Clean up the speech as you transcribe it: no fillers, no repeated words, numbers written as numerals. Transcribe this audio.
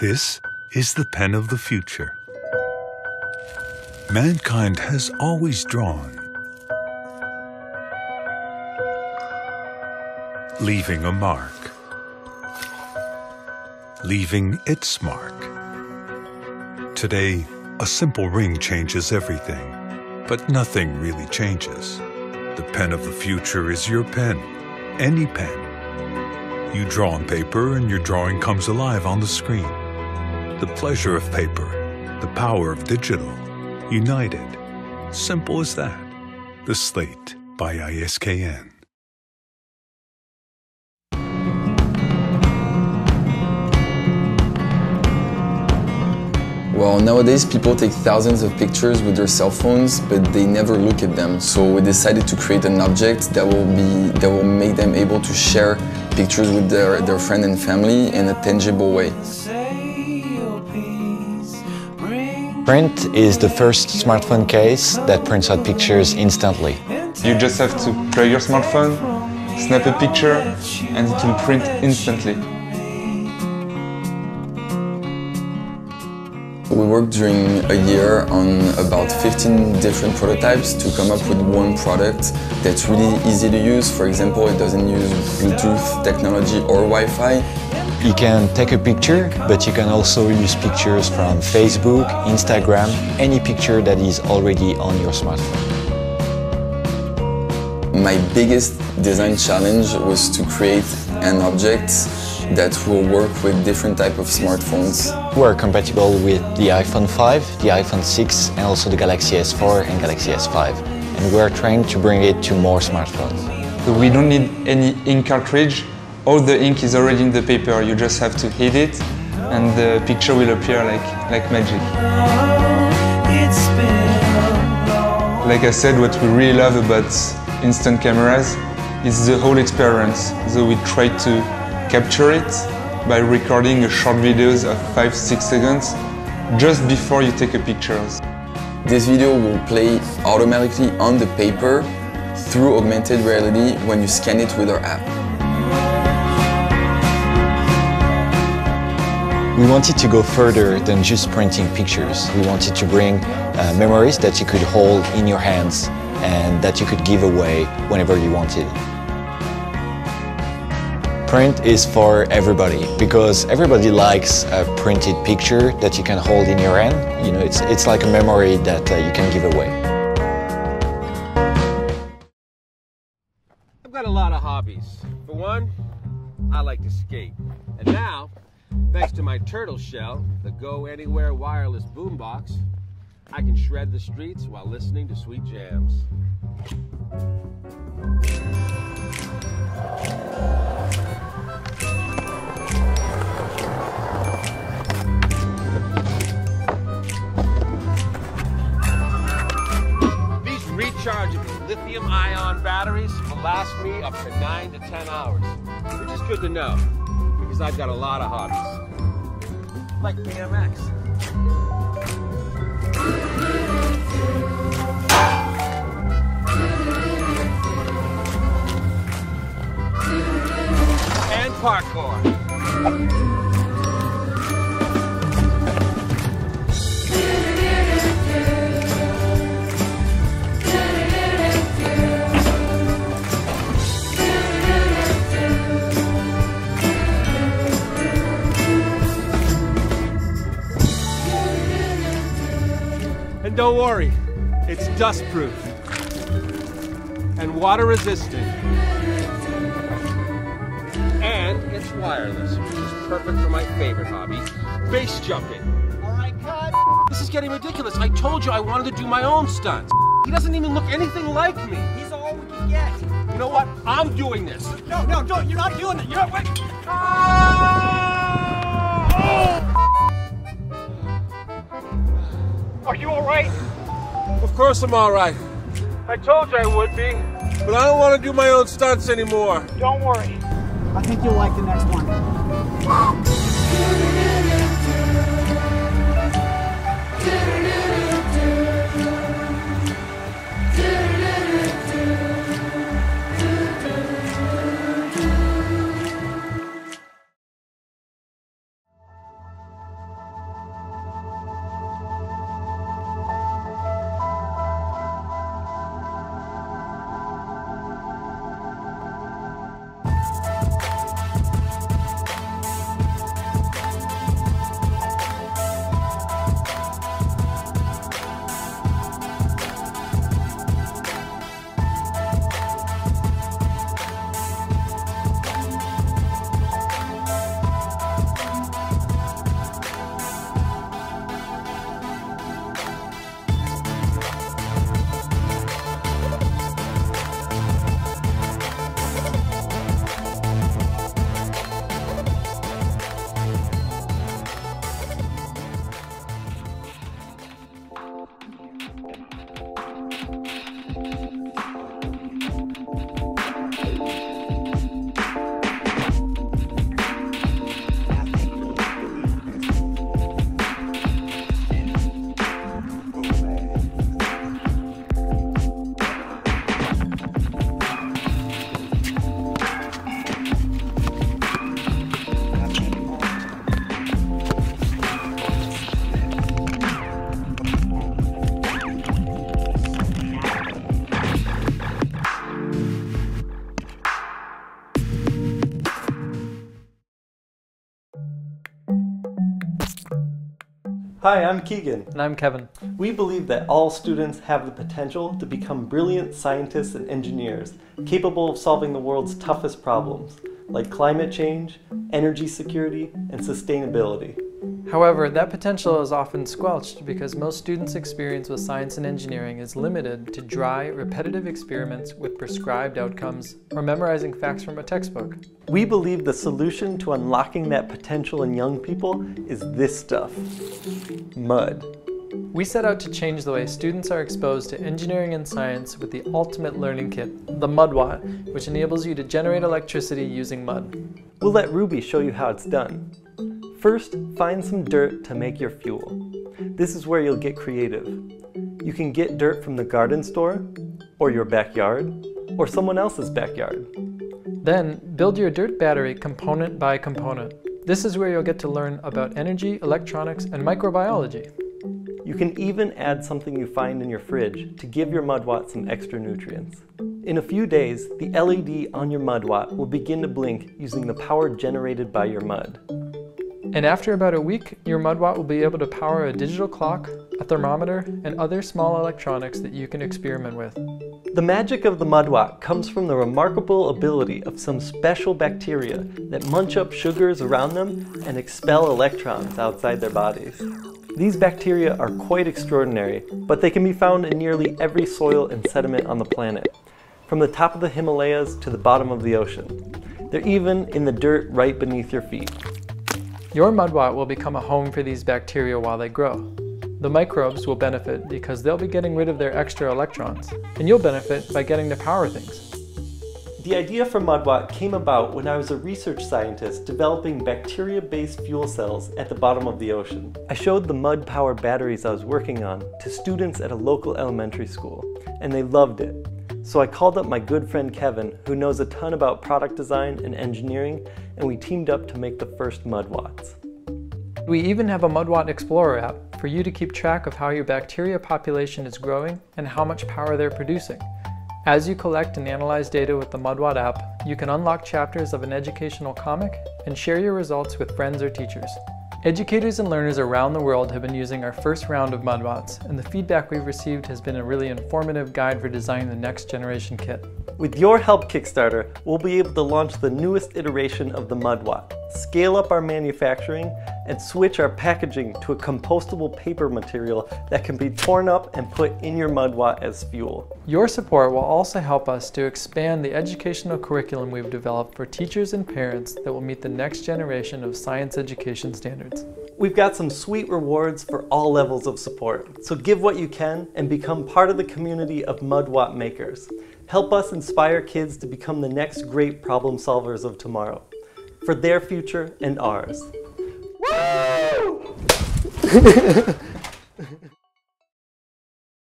This is the pen of the future. Mankind has always drawn, leaving a mark, leaving its mark. Today, a simple ring changes everything, but nothing really changes. The pen of the future is your pen, any pen. You draw on paper and your drawing comes alive on the screen. The pleasure of paper, the power of digital, united. Simple as that. The Slate by ISKN. Well, nowadays people take thousands of pictures with their cell phones, but they never look at them. So we decided to create an object that will make them able to share pictures with their friend and family in a tangible way. Print is the first smartphone case that prints out pictures instantly. You just have to plug your smartphone, snap a picture, and it will print instantly. We worked during a year on about 15 different prototypes to come up with one product that's really easy to use. For example, it doesn't use Bluetooth technology or Wi-Fi. You can take a picture, but you can also use pictures from Facebook, Instagram, any picture that is already on your smartphone. My biggest design challenge was to create an object that will work with different types of smartphones. We're compatible with the iPhone 5, the iPhone 6, and also the Galaxy S4 and Galaxy S5. And we're trying to bring it to more smartphones. So we don't need any ink cartridge. All the ink is already in the paper. You just have to hit it, and the picture will appear like magic. Like I said, what we really love about instant cameras is the whole experience. So we try to capture it by recording a short videos of 5-6 seconds just before you take a picture. This video will play automatically on the paper through augmented reality when you scan it with our app. We wanted to go further than just printing pictures. We wanted to bring memories that you could hold in your hands and that you could give away whenever you wanted. Print is for everybody because everybody likes a printed picture that you can hold in your hand. You know, it's like a memory that you can give away. I've got a lot of hobbies. For one, I like to skate. And now, thanks to my turtle shell, the Go Anywhere wireless boombox, I can shred the streets while listening to sweet jams. Rechargeable lithium-ion batteries will last me up to 9 to 10 hours, which is good to know because I've got a lot of hobbies, like BMX. And parkour. And don't worry, it's dust-proof and water-resistant. And it's wireless, which is perfect for my favorite hobby, base jumping. All right, cut. This is getting ridiculous. I told you I wanted to do my own stunts. He doesn't even look anything like me. He's all we can get. You know what? I'm doing this. No, don't. You're not doing it. You're not. Wait. Are you all right? Of course I'm all right. I told you I would be, but I don't want to do my own stunts anymore. Don't worry. I think you'll like the next one. Hi, I'm Keegan. And I'm Kevin. We believe that all students have the potential to become brilliant scientists and engineers, capable of solving the world's toughest problems, like climate change, energy security, and sustainability. However, that potential is often squelched because most students' experience with science and engineering is limited to dry, repetitive experiments with prescribed outcomes or memorizing facts from a textbook. We believe the solution to unlocking that potential in young people is this stuff: mud. We set out to change the way students are exposed to engineering and science with the ultimate learning kit, the MudWatt, which enables you to generate electricity using mud. We'll let Ruby show you how it's done. First, find some dirt to make your fuel. This is where you'll get creative. You can get dirt from the garden store, or your backyard, or someone else's backyard. Then, build your dirt battery component by component. This is where you'll get to learn about energy, electronics, and microbiology. You can even add something you find in your fridge to give your MudWatt some extra nutrients. In a few days, the LED on your MudWatt will begin to blink using the power generated by your mud. And after about a week, your MudWatt will be able to power a digital clock, a thermometer, and other small electronics that you can experiment with. The magic of the MudWatt comes from the remarkable ability of some special bacteria that munch up sugars around them and expel electrons outside their bodies. These bacteria are quite extraordinary, but they can be found in nearly every soil and sediment on the planet, from the top of the Himalayas to the bottom of the ocean. They're even in the dirt right beneath your feet. Your MudWatt will become a home for these bacteria while they grow. The microbes will benefit because they'll be getting rid of their extra electrons, and you'll benefit by getting to power things. The idea for MudWatt came about when I was a research scientist developing bacteria-based fuel cells at the bottom of the ocean. I showed the mud-powered batteries I was working on to students at a local elementary school, and they loved it. So I called up my good friend Kevin, who knows a ton about product design and engineering, and we teamed up to make the first MudWatts. We even have a MudWatt Explorer app for you to keep track of how your bacteria population is growing and how much power they're producing. As you collect and analyze data with the MudWatt app, you can unlock chapters of an educational comic and share your results with friends or teachers. Educators and learners around the world have been using our first round of MudWatts, and the feedback we've received has been a really informative guide for designing the next generation kit. With your help, Kickstarter, we'll be able to launch the newest iteration of the MudWatt, scale up our manufacturing, and switch our packaging to a compostable paper material that can be torn up and put in your MudWatt as fuel. Your support will also help us to expand the educational curriculum we've developed for teachers and parents that will meet the next generation of science education standards. We've got some sweet rewards for all levels of support, so give what you can and become part of the community of MudWatt makers. Help us inspire kids to become the next great problem solvers of tomorrow, for their future and ours. Woo!